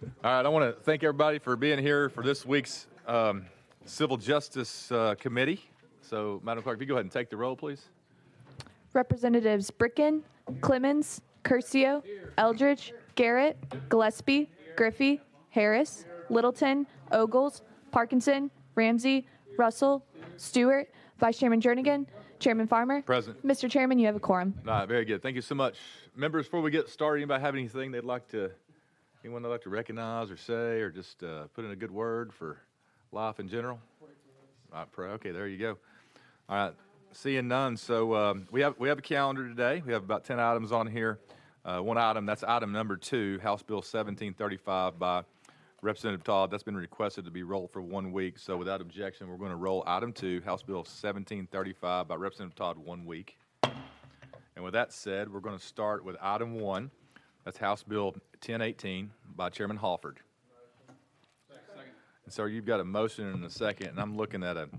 All right, I want to thank everybody for being here for this week's Civil Justice Committee. So, Madam Clerk, if you go ahead and take the roll, please. Representatives Bricken, Clemens, Curcio, Eldridge, Garrett, Gillespie, Griffey, Harris, Littleton, Ogles, Parkinson, Ramsey, Russell, Stewart, Vice Chairman Jernigan, Chairman Farmer. Present. Mr. Chairman, you have a quorum. All right, very good. Thank you so much. Members, before we get started, anybody have anything anyone they'd like to recognize or say, or just put in a good word for life in general? All right, okay, there you go. All right, seeing none. So we have a calendar today. We have about 10 items on here. One item, that's item number 2, House Bill 1735 by Representative Todd. That's been requested to be rolled for 1 week. So without objection, we're going to roll item 2, House Bill 1735 by Representative Todd 1 week. And with that said, we're going to start with item 1. That's House Bill 1018 by Chairman Hawford. Second. And so you've got a motion and a second, and I'm looking at an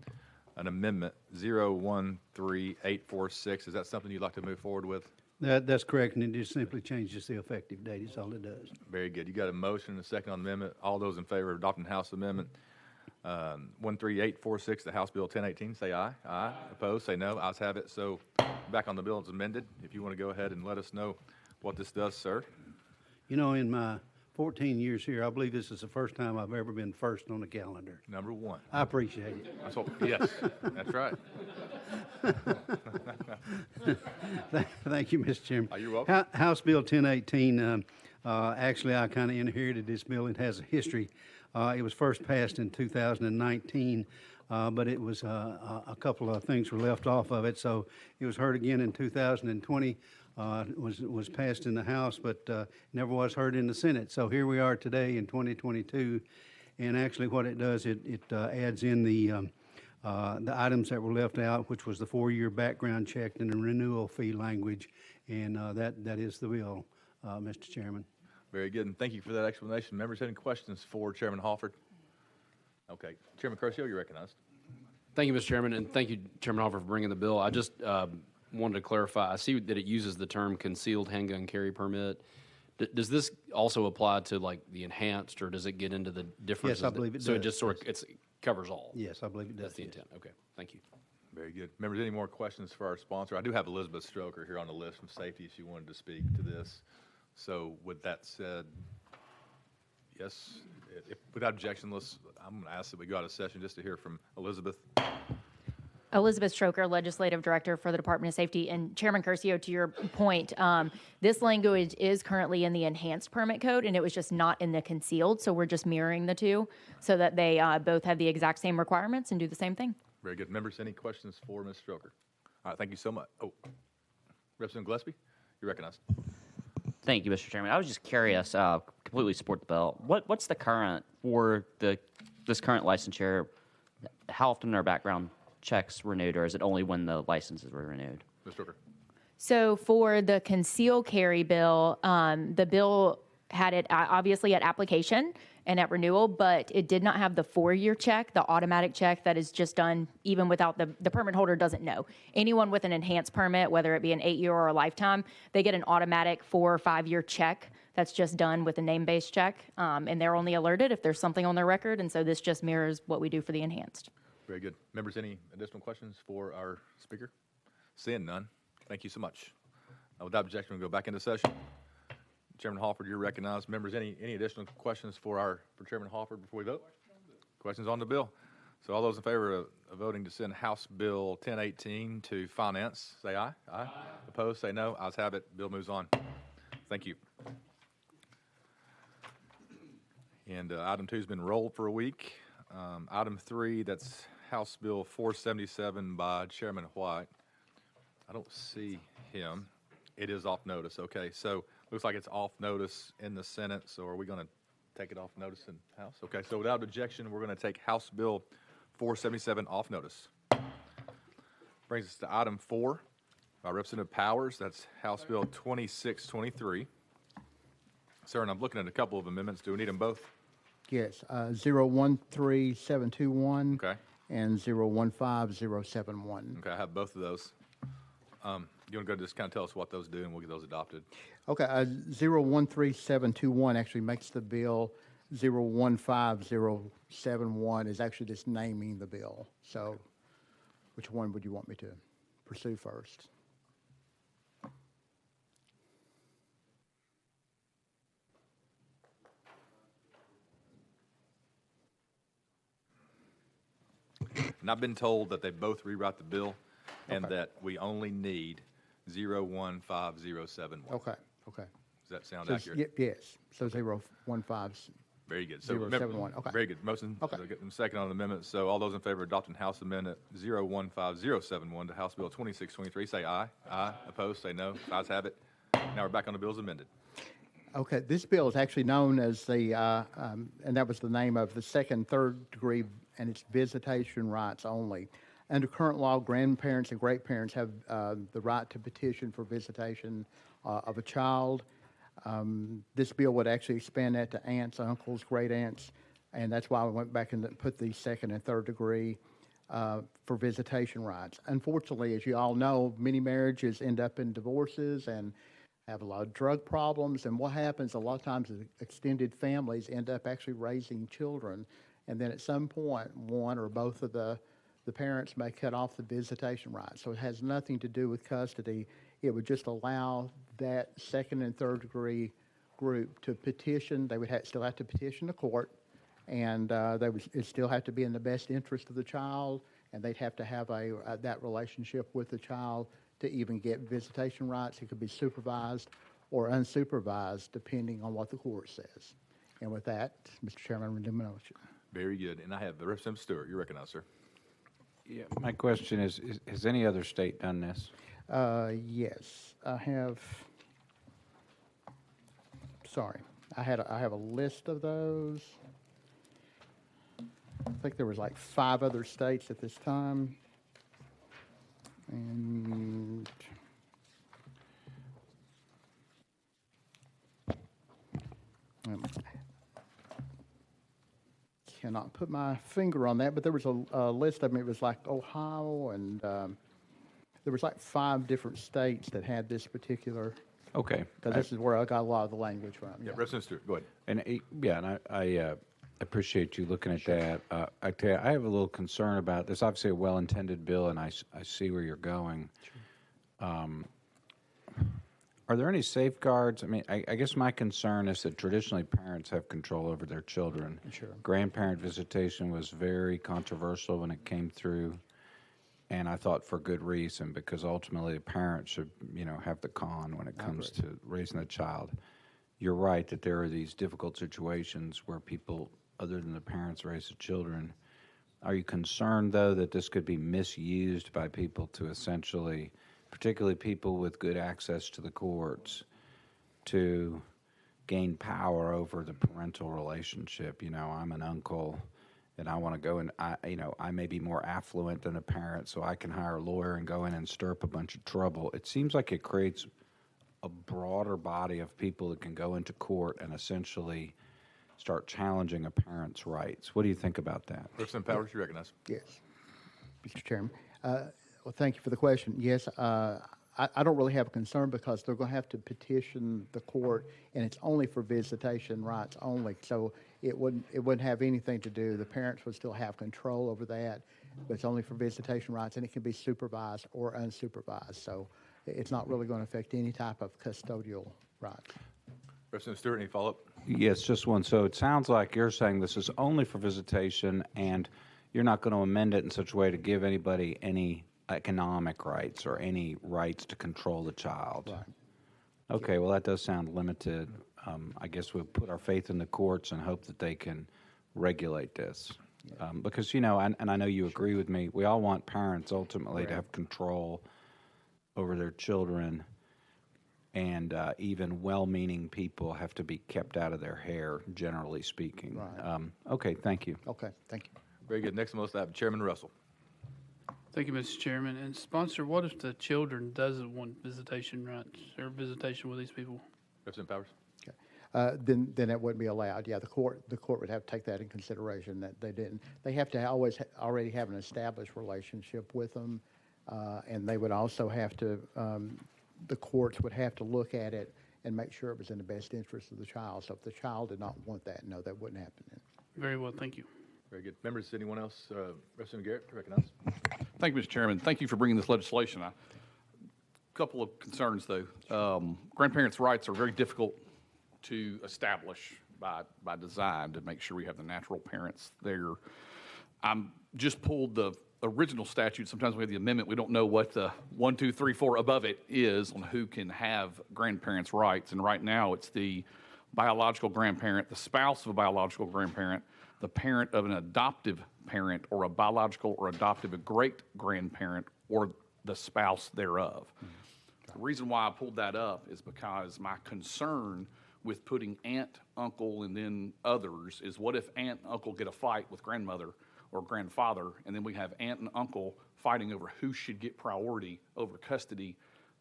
amendment 013846. Is that something you'd like to move forward with? That's correct, and it just simply changes the effective date is all it does. Very good. You got a motion and a second on the amendment. All those in favor of adopting House Amendment 13846, the House Bill 1018, say aye. Aye. Opposed, say no. Ayes have it. So back on the bill as amended. If you want to go ahead and let us know what this does, sir. You know, in my 14 years here, I believe this is the first time I've ever been first on the calendar. Number 1. I appreciate it. Yes, that's right. Thank you, Mr. Chairman. You're welcome. House Bill 1018, actually, I kind of inherited this bill. It has a history. It was first passed in 2019, but it was a couple of things were left off of it. So it was heard again in 2020. Was passed in the House, but never was heard in the Senate. So here we are today in 2022, and actually what it does, it adds in the items that were left out, which was the 4-year background check and the renewal fee language, and that is the bill, Mr. Chairman. Very good, and thank you for that explanation. Members, any questions for Chairman Hawford? Okay, Chairman Curcio, you're recognized. Thank you, Mr. Chairman, and thank you, Chairman Hawford, for bringing the bill. I just wanted to clarify. I see that it uses the term concealed handgun carry permit. Does this also apply to like the enhanced, or does it get into the differences? Yes, I believe it does. So it just sort of covers all. Yes, I believe it does. That's the intent. Okay, thank you. Very good. Members, any more questions for our sponsor? I do have Elizabeth Stroker here on the list from Safety if she wanted to speak to this. So with that said, yes, without objection, I'm going to ask that we go out of session just to hear from Elizabeth. Elizabeth Stroker, Legislative Director for the Department of Safety. And Chairman Curcio, to your point, this language is currently in the enhanced permit code, and it was just not in the concealed. So we're just mirroring the two so that they both have the exact same requirements and do the same thing. Very good. Members, any questions for Ms. Stroker? All right, thank you so much. Oh, Representative Gillespie, you're recognized. Thank you, Mr. Chairman. I was just curious, completely support the bill. What's the current, for this current licensure, how often are background checks renewed, or is it only when the licenses were renewed? Ms. Stroker. So for the concealed carry bill, the bill had it obviously at application and at renewal, but it did not have the 4-year check, the automatic check that is just done even without the permit holder doesn't know. Anyone with an enhanced permit, whether it be an 8-year or a lifetime, they get an automatic 4 or 5-year check that's just done with a name-based check, and they're only alerted if there's something on their record, and so this just mirrors what we do for the enhanced. Very good. Members, any additional questions for our speaker? Seeing none, thank you so much. Without objection, we'll go back into session. Chairman Hawford, you're recognized. Members, any additional questions for Chairman Hawford before we vote? Questions on the bill? So all those in favor of voting to send House Bill 1018 to Finance, say aye. Aye. Opposed, say no. Ayes have it. Bill moves on. Thank you. And item 2 has been rolled for a week. Item 3, that's House Bill 477 by Chairman White. I don't see him. It is off notice. Okay, so looks like it's off notice in the Senate. So are we going to take it off notice in House? Okay, so without objection, we're going to take House Bill 477 off notice. Brings us to item 4 by Representative Powers. That's House Bill 2623. Sir, and I'm looking at a couple of amendments. Do we need them both? Yes, 013721 Okay. and 015071. Okay, I have both of those. You want to go just kind of tell us what those do, and we'll get those adopted. Okay, 013721 actually makes the bill 015071 is actually just naming the bill. So which one would you want me to pursue first? And I've been told that they both rewrite the bill and Okay. that we only need 015071. Okay, okay. Does that sound So, accurate? yes, so 015. Very good. So 071, okay. Very good. Motion. Okay. Get them second on the amendment. So all those in favor of adopting House Amendment 015071 to House Bill 2623, say aye. Aye. Opposed, say no. Ayes have it. Now we're back on the bills amended. Okay, this bill is actually known as the, and that was the name of the second, third degree, and it's visitation rights only. Under current law, grandparents and great-parents have the right to petition for visitation of a child. This bill would actually expand that to aunts, uncles, great-aunts, and that's why we went back and put the second and third degree for visitation rights. Unfortunately, as you all know, many marriages end up in divorces and have a lot of drug problems, and what happens a lot of times is extended families end up actually raising children, and then at some point, one or both of the parents may cut off the visitation rights. So it has nothing to do with custody. It would just allow that second and third degree group to petition. They would still have to petition the court, and it still have to be in the best interest of the child, and they'd have to have that relationship with the child to even get visitation rights. It could be supervised or unsupervised, depending on what the court says. And with that, Mr. Chairman, I renew my motion. Very good. And I have Representative Stewart. You're recognized, sir. Yeah, my question is, has any other state done this? Yes, I have. Sorry, I have a list of those. I think there was like 5 other states at this time. And cannot put my finger on that, but there was a list of them. It was like Ohio, and there was like 5 different states that had this particular. Okay. Because this is where I got a lot of the language from. Yeah, Representative Stewart, go ahead. And I appreciate you looking at that. I tell you, I have a little concern about this. Obviously, a well-intended bill, and I see where you're going. Are there any safeguards? I mean, I guess my concern is that traditionally parents have control over their children. Sure. Grandparent visitation was very controversial when it came through, and I thought for good reason, because ultimately the parent should, have the con when it comes to raising a child. You're right that there are these difficult situations where people, other than the parents, raise the children. Are you concerned, though, that this could be misused by people to essentially, particularly people with good access to the courts, to gain power over the parental relationship? I'm an uncle, and I want to go and I may be more affluent than a parent, so I can hire a lawyer and go in and stir up a bunch of trouble. It seems like it creates a broader body of people that can go into court and essentially start challenging a parent's rights. What do you think about that? Representative Powers, you recognize. Yes, Mr. Chairman. Well, thank you for the question. Yes, I don't really have a concern because they're going to have to petition the court, and it's only for visitation rights only. So it wouldn't have anything to do. The parents would still have control over that, but it's only for visitation rights, and it can be supervised or unsupervised. So it's not really going to affect any type of custodial rights. Representative Stewart, any follow-up? Yes, just one. So it sounds like you're saying this is only for visitation, and you're not going to amend it in such a way to give anybody any economic rights or any rights to control the child. Right. Okay, well, that does sound limited. I guess we'll put our faith in the courts and hope that they can regulate this. Because, and I know you agree with me, we all want parents ultimately to have control over their children, and even well-meaning people have to be kept out of their hair, generally speaking. Right. Okay, thank you. Okay, thank you. Very good. Next on the list, I have Chairman Russell. Thank you, Mr. Chairman. And sponsor, what if the children doesn't want visitation rights or visitation with these people? Representative Powers. Then it wouldn't be allowed. Yeah, the court would have to take that in consideration, that they didn't. They have to already have an established relationship with them, and they would also have to. The courts would have to look at it and make sure it was in the best interest of the child. So if the child did not want that, no, that wouldn't happen then. Very well, thank you. Very good. Members, anyone else? Representative Garrett, recognize. Thank you, Mr. Chairman. Thank you for bringing this legislation. A couple of concerns, though. Grandparents' rights are very difficult to establish by design to make sure we have the natural parents there. I'm just pulled the original statute. Sometimes we have the amendment. We don't know what the 1, 2, 3, 4 above it is on who can have grandparents' rights. And right now, it's the biological grandparent, the spouse of a biological grandparent, the parent of an adoptive parent, or a biological or adoptive great-grandparent, or the spouse thereof. The reason why I pulled that up is because my concern with putting aunt, uncle, and then others is, what if aunt and uncle get a fight with grandmother or grandfather, and then we have aunt and uncle fighting over who should get priority over custody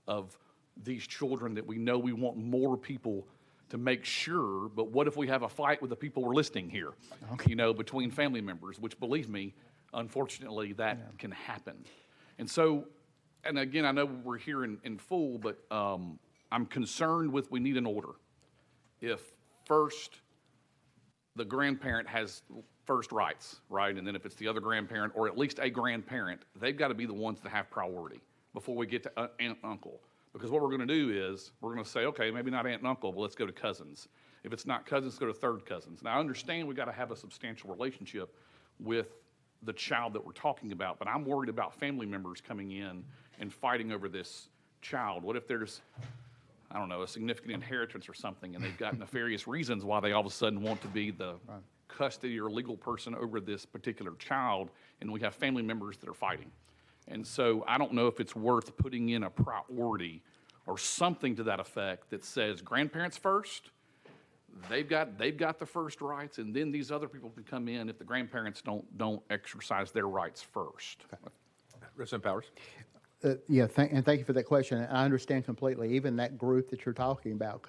of these children that we know we want more people to make sure, but what if we have a fight with the people we're listing here, you know, between family members, which, believe me, unfortunately, that can happen. And so, and again, I know we're here in full, but I'm concerned with, we need an order. If first the grandparent has first rights, right, and then if it's the other grandparent, or at least a grandparent, they've got to be the ones that have priority before we get to aunt and uncle. Because what we're going to do is, we're going to say, okay, maybe not aunt and uncle, but let's go to cousins. If it's not cousins, let's go to third cousins. Now, I understand we've got to have a substantial relationship with the child that we're talking about, but I'm worried about family members coming in and fighting over this child. What if there's, I don't know, a significant inheritance or something, and they've got nefarious reasons why they all of a sudden want to be the custody or legal person over this particular child, and we have family members that are fighting. And so I don't know if it's worth putting in a priority or something to that effect that says grandparents first, they've got the first rights, and then these other people can come in if the grandparents don't exercise their rights first. Okay. Representative Powers. And thank you for that question. I understand completely. Even that group that you're talking about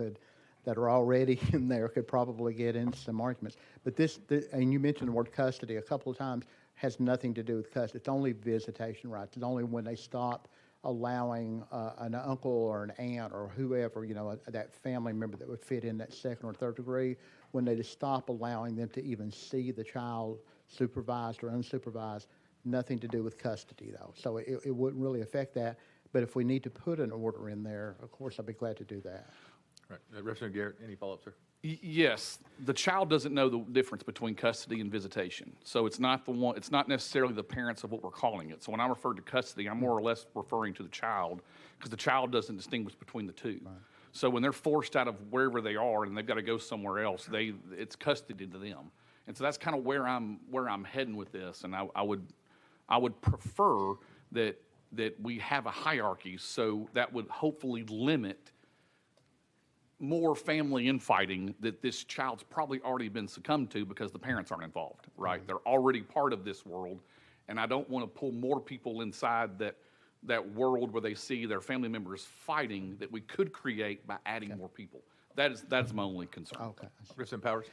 that are already in there could probably get into some arguments. But this, and you mentioned the word custody a couple of times, has nothing to do with custody. It's only visitation rights. It's only when they stop allowing an uncle or an aunt or whoever, you know, that family member that would fit in that second or third degree, when they just stop allowing them to even see the child supervised or unsupervised. Nothing to do with custody, though. So it wouldn't really affect that. But if we need to put an order in there, of course, I'd be glad to do that. Right. Representative Garrett, any follow-up, sir? Yes, the child doesn't know the difference between custody and visitation. So it's not necessarily the parents of what we're calling it. So when I refer to custody, I'm more or less referring to the child, because the child doesn't distinguish between the two. Right. So when they're forced out of wherever they are and they've got to go somewhere else, it's custody to them. And so that's kind of where I'm heading with this. And I would prefer that we have a hierarchy, so that would hopefully limit more family infighting that this child's probably already been succumbed to because the parents aren't involved, right? Mm-hmm. They're already part of this world, and I don't want to pull more people inside that world where they see their family members fighting that we could create by adding more people. That is my only concern. Okay. Representative Powers.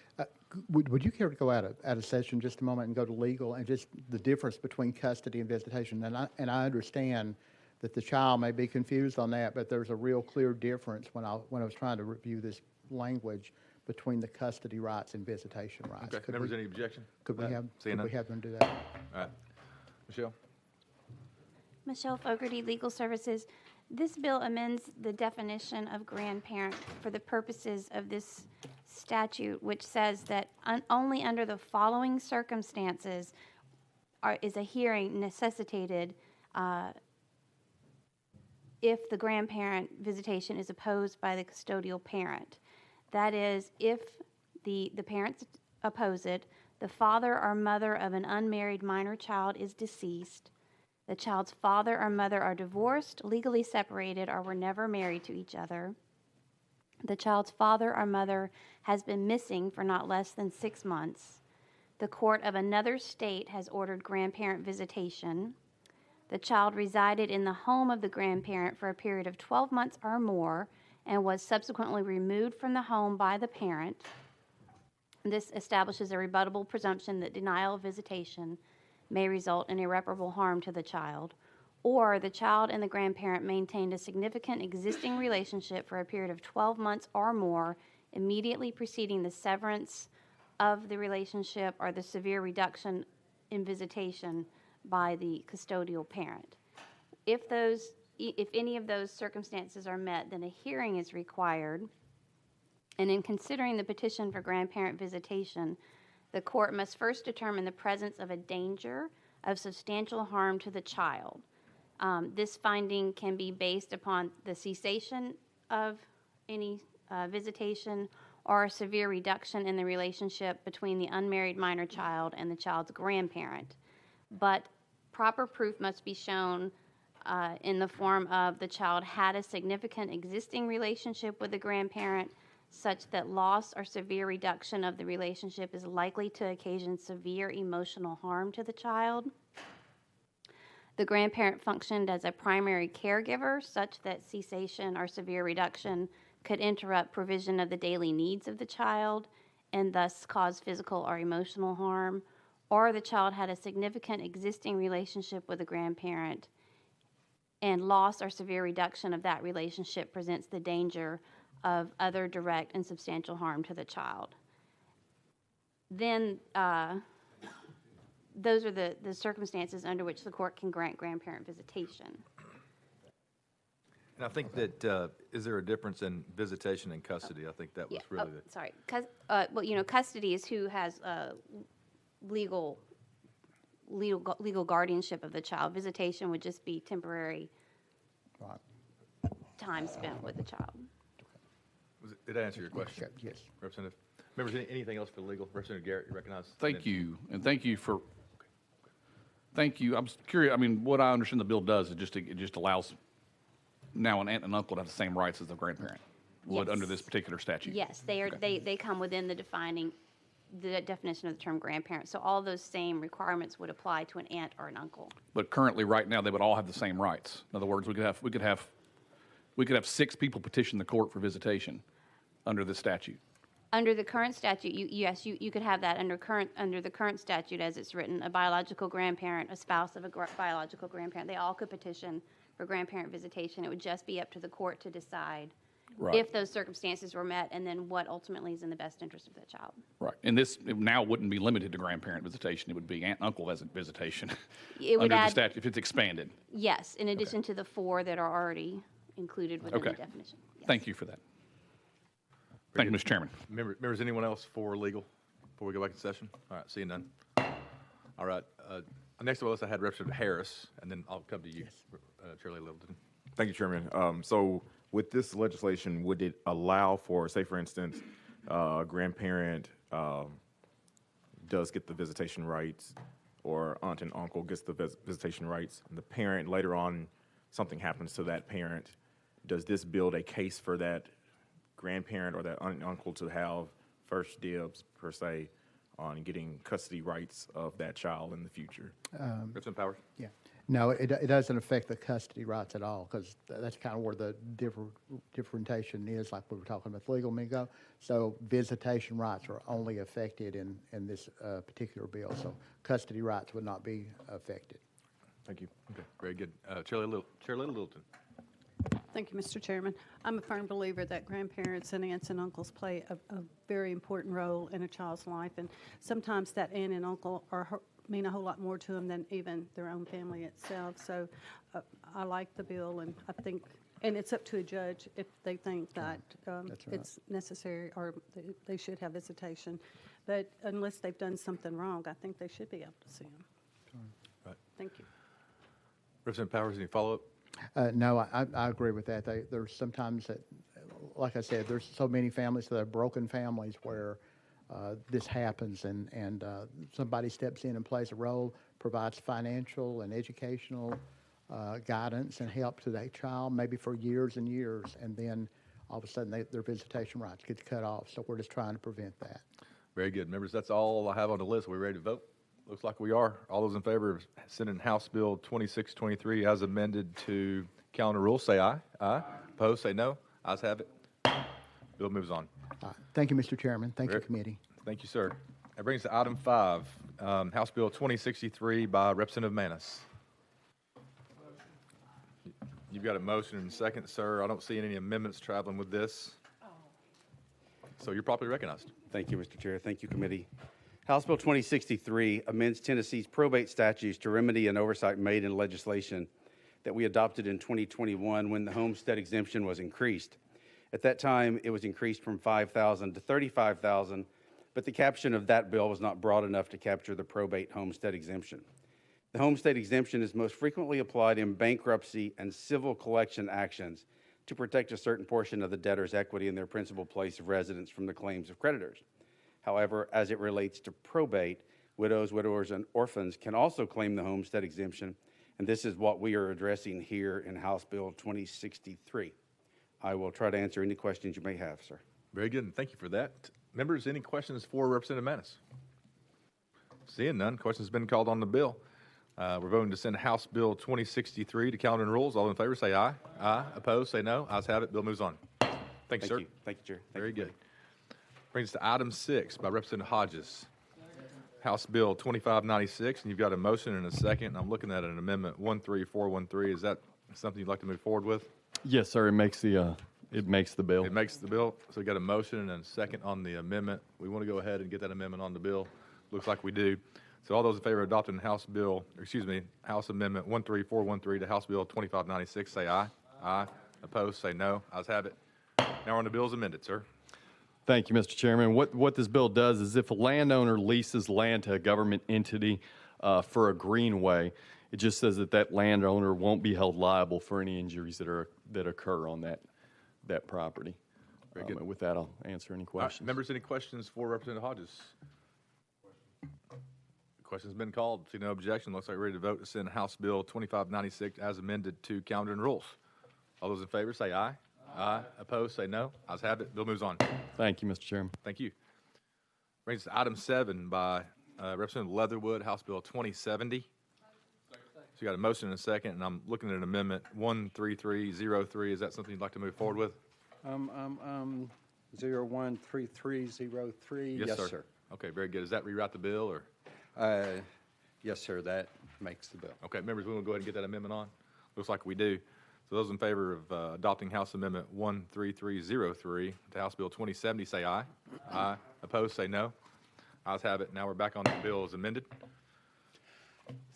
Would you care to go out of session just a moment and go to legal and just the difference between custody and visitation? And I understand that the child may be confused on that, but there's a real clear difference when I was trying to review this language between the custody rights and visitation rights. Okay. Members, any objection? Could we have them do that? All right. Michelle. Michelle Fogarty, Legal Services. This bill amends the definition of grandparent for the purposes of this statute, which says that only under the following circumstances is a hearing necessitated if the grandparent visitation is opposed by the custodial parent. That is, if the parents oppose it, the father or mother of an unmarried minor child is deceased, the child's father or mother are divorced, legally separated, or were never married to each other, the child's father or mother has been missing for not less than 6 months, the court of another state has ordered grandparent visitation, the child resided in the home of the grandparent for a period of 12 months or more and was subsequently removed from the home by the parent. This establishes a rebuttable presumption that denial of visitation may result in irreparable harm to the child. or the child and the grandparent maintained a significant existing relationship for a period of 12 months or more immediately preceding the severance of the relationship or the severe reduction in visitation by the custodial parent. If any of those circumstances are met, then a hearing is required. And in considering the petition for grandparent visitation, the court must first determine the presence of a danger of substantial harm to the child. This finding can be based upon the cessation of any visitation or a severe reduction in the relationship between the unmarried minor child and the child's grandparent. But proper proof must be shown in the form of the child had a significant existing relationship with the grandparent such that loss or severe reduction of the relationship is likely to occasion severe emotional harm to the child. The grandparent functioned as a primary caregiver such that cessation or severe reduction could interrupt provision of the daily needs of the child and thus cause physical or emotional harm, or the child had a significant existing relationship with a grandparent and loss or severe reduction of that relationship presents the danger of other direct and substantial harm to the child. Then those are the circumstances under which the court can grant grandparent visitation. And I think that, is there a difference in visitation and custody? I think that was really the. Sorry. Well, custody is who has legal guardianship of the child. Visitation would just be temporary time spent with the child. Did I answer your question? Yes. Representative. Members, anything else for legal? Representative Garrett, you recognize? Thank you, and thank you for, thank you. I'm curious, I mean, what I understand the bill does is it just allows now an aunt and uncle to have the same rights as the grandparent would under this particular statute. Yes, they come within the definition of the term grandparent. So all those same requirements would apply to an aunt or an uncle. But currently, right now, they would all have the same rights. In other words, we could have 6 people petition the court for visitation under this statute. Under the current statute, you could have that under the current statute as it's written. A biological grandparent, a spouse of a biological grandparent, they all could petition for grandparent visitation. It would just be up to the court to decide if those circumstances were met, and then what ultimately is in the best interest of the child. Right, and this now wouldn't be limited to grandparent visitation. It would be aunt and uncle visitation It would under the add, statute if it's expanded. yes, in addition to the 4 that are already included within the definition. Yes. Thank you for that. Thank you, Mr. Chairman. Members, anyone else for legal before we go back to session? All right, seeing none. All right, next on the list I had Representative Harris, and then I'll come to you, Shirley Littleton. Thank you, Chairman. So with this legislation, would it allow for, say, for instance, a grandparent does get the visitation rights, or aunt and uncle gets the visitation rights, and the parent later on, something happens to that parent, does this build a case for that grandparent or that aunt and uncle to have first dibs, per se, on getting custody rights of that child in the future? Representative Powers? Yeah. No, it doesn't affect the custody rights at all, because that's kind of where the differentiation is, like we were talking about legal mingo. So visitation rights are only affected in this particular bill. So custody rights would not be affected. Thank you. Okay, very good. Shirley Littleton. Thank you, Mr. Chairman. I'm a firm believer that grandparents and aunts and uncles play a very important role in a child's life, and sometimes that aunt and uncle mean a whole lot more to them than even their own family itself. So I like the bill, and I think, and it's up to a judge if they think that it's necessary or they should have visitation. But unless they've done something wrong, I think they should be able to see them. Right. Thank you. Representative Powers, any follow-up? No, I agree with that. There's sometimes that, like I said, there's so many families that are broken families where this happens, and somebody steps in and plays a role, provides financial and educational guidance and help to that child, maybe for years and years, and then all of a sudden their visitation rights get cut off. So we're just trying to prevent that. Very good. Members, that's all I have on the list. Are we ready to vote? Looks like we are. All those in favor of sending House Bill 2623 as amended to calendar rule, say aye. Aye. Opposed, say no. Ayes have it. Bill moves on. Thank you, Mr. Chairman. Thank you, committee. Thank you, sir. That brings us to item 5, House Bill 2063 by Representative Manis. You've got a motion and a second, sir. I don't see any amendments traveling with this. So you're properly recognized. Thank you, Mr. Chair. Thank you, committee. House Bill 2063 amends Tennessee's probate statutes to remedy an oversight made in legislation that we adopted in 2021 when the homestead exemption was increased. At that time, it was increased from $5,000 to $35,000, but the caption of that bill was not broad enough to capture the probate homestead exemption. The homestead exemption is most frequently applied in bankruptcy and civil collection actions to protect a certain portion of the debtor's equity in their principal place of residence from the claims of creditors. However, as it relates to probate, widows, widowers, and orphans can also claim the homestead exemption, and this is what we are addressing here in House Bill 2063. I will try to answer any questions you may have, sir. Very good, and thank you for that. Members, any questions for Representative Manis? Seeing none, questions have been called on the bill. We're voting to send House Bill 2063 to Calendar and Rules. All in favor, say aye. Aye. Opposed, say no. Ayes have it. Bill moves on. Thank you, sir. Thank you, Chair. Very good. Brings us to item 6 by Representative Hodges. House Bill 2596, and you've got a motion and a second. And I'm looking at an amendment 13413. Is that something you'd like to move forward with? Yes, sir. It makes the bill. It makes the bill. So we got a motion and a second on the amendment. We want to go ahead and get that amendment on the bill. Looks like we do. So all those in favor of adopting House Amendment 13413 to House Bill 2596, say aye. Aye. Opposed, say no. Ayes have it. Now we're on the bills amended, sir. Thank you, Mr. Chairman. What this bill does is if a landowner leases land to a government entity for a greenway, it just says that landowner won't be held liable for any injuries that occur on that property. Very good. And with that, I'll answer any All right, questions. members, any questions for Representative Hodges? Question's been called. See no objection. Looks like we're ready to vote to send House Bill 2596 as amended to Calendar and Rules. All those in favor say aye. Aye. Opposed, say no. Ayes have it. Bill moves on. Thank you, Mr. Chairman. Thank you. Brings us to item 7 by Representative Leatherwood, House Bill 2070. So you got a motion and a second, and I'm looking at an amendment 13303. Is that something you'd like to move forward with? 013303. Yes, sir. Okay, very good. Does that rewrite the bill, or? Yes, sir. That makes the bill. Okay, members, we want to go ahead and get that amendment on? Looks like we do. So those in favor of adopting House Amendment 13303 to House Bill 2070, say aye. Aye. Opposed, say no. Ayes have it. Now we're back on the bill as amended.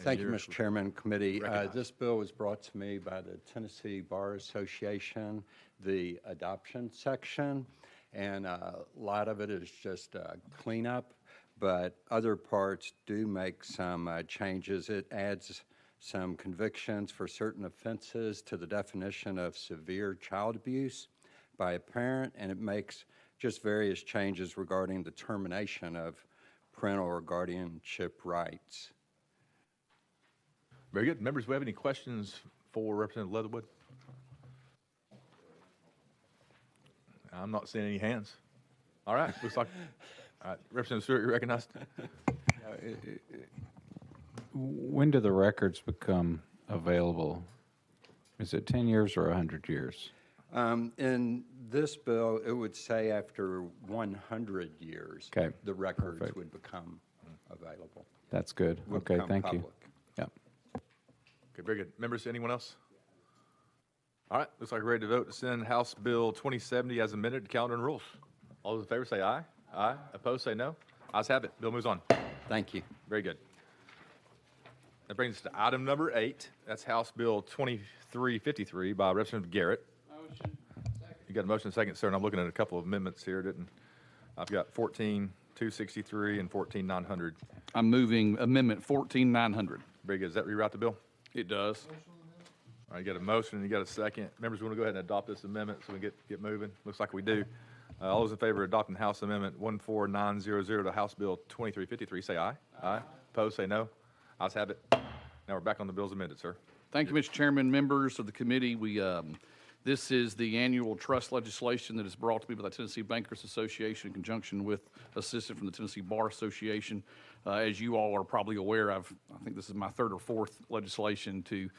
Thank you, Mr. Chairman, committee. Recognized. This bill was brought to me by the Tennessee Bar Association, the adoption section, and a lot of it is just cleanup, but other parts do make some changes. It adds some convictions for certain offenses to the definition of severe child abuse by a parent, and it makes just various changes regarding the termination of parental or guardianship rights. Very good. Members, do we have any questions for Representative Leatherwood? I'm not seeing any hands. All right. Looks like Representative Stewart, you're recognized. When do the records become available? Is it 10 years or 100 years? In this bill, it would say after 100 years, Okay, the records perfect. would become available. That's good. Would Okay, become thank you. public. Yep. Okay, very good. Members, anyone else? All right. Looks like we're ready to vote to send House Bill 2070 as amended to Calendar and Rules. All those in favor say aye. Aye. Opposed, say no. Ayes have it. Bill moves on. Thank you. Very good. That brings us to item number 8. That's House Bill 2353 by Representative Garrett. You got a motion and a second, sir, and I'm looking at a couple of amendments here, I've got 14263 and 14900. I'm moving Amendment 14900. Very good. Does that rewrite the bill? It does. All right, you got a motion and you got a second. Members, we want to go ahead and adopt this amendment so we can get moving. Looks like we do. All those in favor of adopting House Amendment 14900 to House Bill 2353, say aye. Aye. Opposed, say no. Ayes have it. Now we're back on the bills amended, sir. Thank you, Mr. Chairman, members of the committee. This is the annual trust legislation that is brought to me by the Tennessee Bankers Association in conjunction with assistance from the Tennessee Bar Association. As you all are probably aware, I think this is my third or fourth legislation to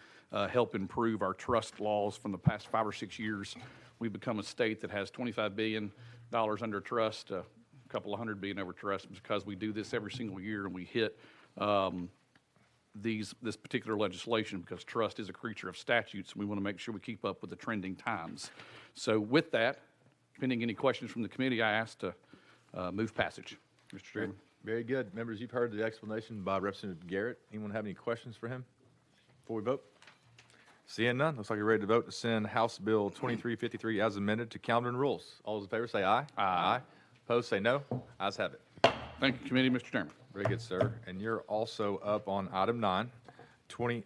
help improve our trust laws from the past 5 or 6 years. We've become a state that has $25 billion under trust, a couple of $100 billion over trust, because we do this every single year and we hit this particular legislation because trust is a creature of statutes. And we want to make sure we keep up with the trending times. So with that, pending any questions from the committee, I ask to move passage. Mr. Chairman. Very good. Members, you've heard the explanation by Representative Garrett. Anyone have any questions for him before we vote? Seeing none, looks like you're ready to vote to send House Bill 2353 as amended to calendar and rules. All those in favor say aye. Aye. Opposed say no. Ayes have it. Thank you, committee, Mr. Chairman. Very good, sir. And you're also up on item 9,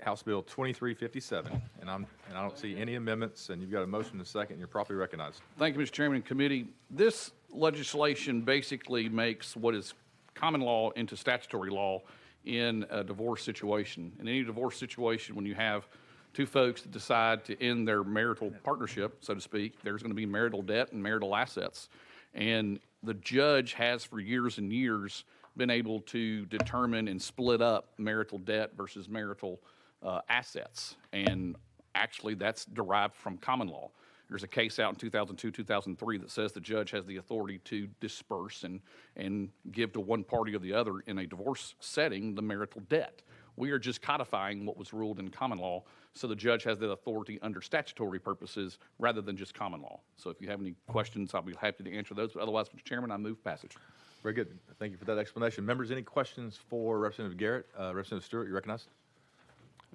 House Bill 2357. And I don't see any amendments, and you've got a motion and a second. You're properly recognized. Thank you, Mr. Chairman and committee. This legislation basically makes what is common law into statutory law in a divorce situation. In any divorce situation, when you have two folks that decide to end their marital partnership, so to speak, there's going to be marital debt and marital assets. And the judge has for years and years been able to determine and split up marital debt versus marital assets. And actually, that's derived from common law. There's a case out in 2002, 2003 that says the judge has the authority to disperse and give to one party or the other in a divorce setting the marital debt. We are just codifying what was ruled in common law, so the judge has the authority under statutory purposes rather than just common law. So if you have any questions, I'll be happy to answer those. But otherwise, Mr. Chairman, I move passage. Very good. Thank you for that explanation. Members, any questions for Representative Garrett? Representative Stewart, you recognized?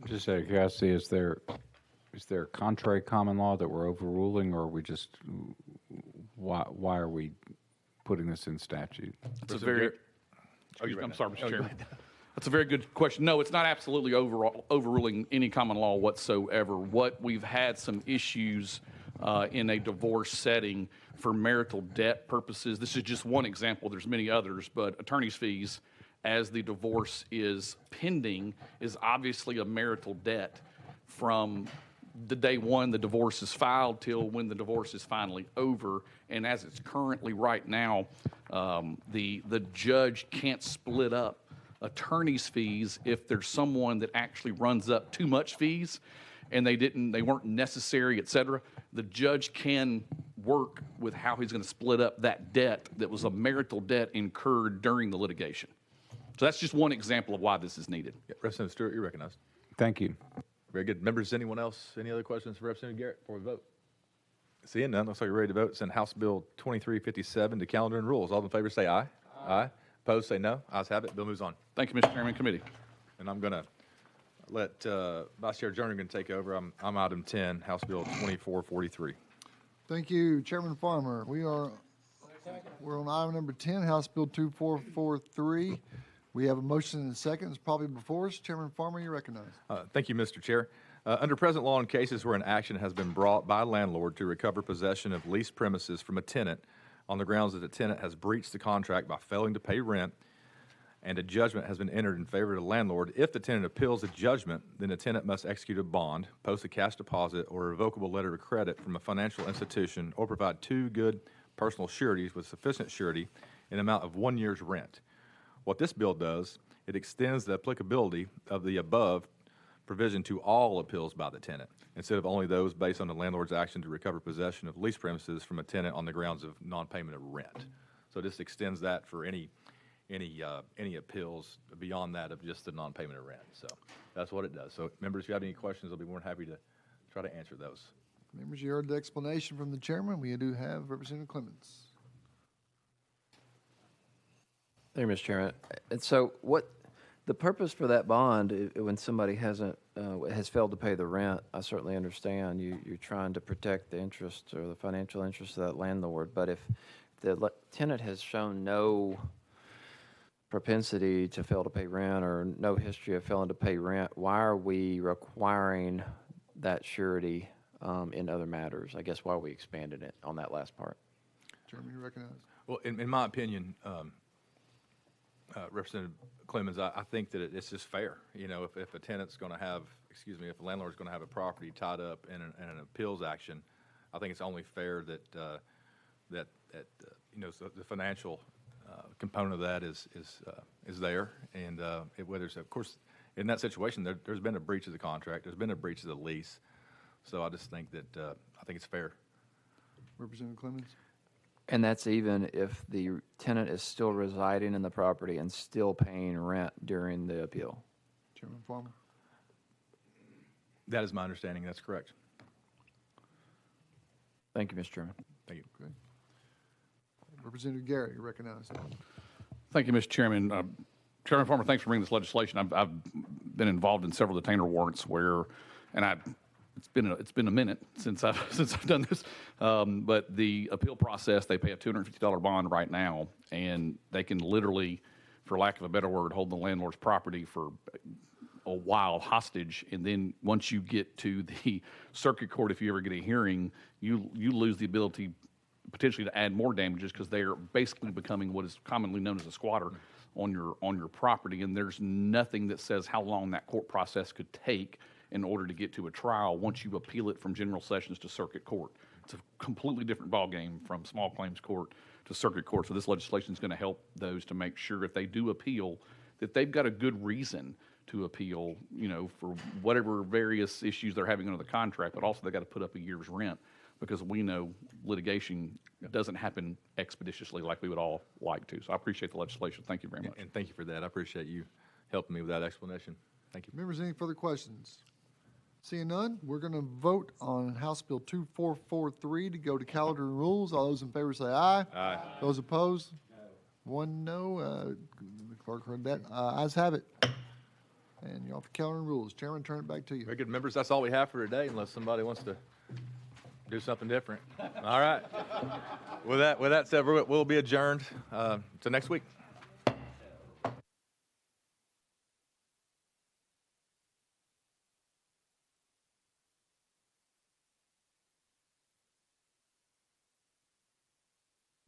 Just out of curiosity, is there contrary common law that we're overruling, or are we just, why are we putting this in statute? It's a very, I'm sorry, Mr. Chairman. That's a very good question. No, it's not absolutely overruling any common law whatsoever. What we've had some issues in a divorce setting for marital debt purposes. This is just one example. There's many others, but attorney's fees as the divorce is pending is obviously a marital debt from the day one the divorce is filed till when the divorce is finally over. And as it's currently right now, the judge can't split up attorney's fees if there's someone that actually runs up too much fees and they weren't necessary, et cetera. The judge can work with how he's going to split up that debt that was a marital debt incurred during the litigation. So that's just one example of why this is needed. Yeah, Representative Stewart, you're recognized. Thank you. Very good. Members, anyone else, any other questions for Representative Garrett before we vote? Seeing none, looks like you're ready to vote. Send House Bill 2357 to calendar and rules. All in favor say aye. Aye. Opposed say no. Ayes have it. Bill moves on. Thank you, Mr. Chairman and committee. And I'm going to let Vice Chair Jernigan take over. I'm item 10, House Bill 2443. Thank you, Chairman Farmer. We're on item number 10, House Bill 2443. We have a motion and a second. It's probably before us. Chairman Farmer, you recognize. Thank you, Mr. Chair. Under present law, in cases where an action has been brought by a landlord to recover possession of leased premises from a tenant on the grounds that the tenant has breached the contract by failing to pay rent, and a judgment has been entered in favor of the landlord, if the tenant appeals the judgment, then the tenant must execute a bond, post a cash deposit, or a revocable letter of credit from a financial institution, or provide two good personal sureties with sufficient surety in the amount of 1 year's rent. What this bill does, it extends the applicability of the above provision to all appeals by the tenant, instead of only those based on the landlord's action to recover possession of leased premises from a tenant on the grounds of non-payment of rent. So this extends that for any appeals beyond that of just the non-payment of rent. So that's what it does. So members, if you have any questions, I'll be more than happy to try to answer those. Members, you heard the explanation from the chairman. We do have Representative Clemens. Thank you, Mr. Chairman. And so what the purpose for that bond, when somebody has failed to pay the rent, I certainly understand you're trying to protect the interest or the financial interest of that landlord. But if the tenant has shown no propensity to fail to pay rent or no history of failing to pay rent, why are we requiring that surety in other matters? I guess why are we expanding it on that last part? Chairman, you recognize. Well, in my opinion, Representative Clemens, I think that it's just fair. You know, if a tenant's going to have, if a landlord's going to have a property tied up in an appeals action, I think it's only fair that so the financial component of that is there, and whether it's, of course, in that situation, there's been a breach of the contract, there's been a breach of the lease, so I just think that I think it's fair. Representative Clemens. And that's even if the tenant is still residing in the property and still paying rent during the appeal. Chairman Farmer? That is my understanding. That's correct. Thank you, Mr. Chairman. Thank you. Okay. Representative Garrett, you're recognized. Thank you, Mr. Chairman. Chairman Farmer, thanks for bringing this legislation. I've been involved in several detainer warrants where, it's been a minute since I've done this, but the appeal process, they pay a $250 bond right now, and they can literally, for lack of a better word, hold the landlord's property for a while hostage, and then once you get to the circuit court, if you ever get a hearing, you lose the ability potentially to add more damages because they are basically becoming what is commonly known as a squatter on your property, and there's nothing that says how long that court process could take in order to get to a trial once you appeal it from general sessions to circuit court. It's a completely different ballgame from small claims court to circuit court. So this legislation is going to help those to make sure if they do appeal that they've got a good reason to appeal, for whatever various issues they're having under the contract, but also they got to put up a year's rent because we know litigation doesn't happen expeditiously like we would all like to. So I appreciate the legislation. Thank you very much. And thank you for that. I appreciate you helping me with that explanation. Thank you. Members, any further questions? Seeing none, we're going to vote on House Bill 2443 to go to calendar and rules. All those in favor say aye. Aye. Those opposed? One no. The clerk heard that. Ayes have it. And you're off the calendar and rules. Chairman, turn it back to you. Very good, members. That's all we have for today, unless somebody wants to do something different. All right. With that said, we'll be adjourned to next week.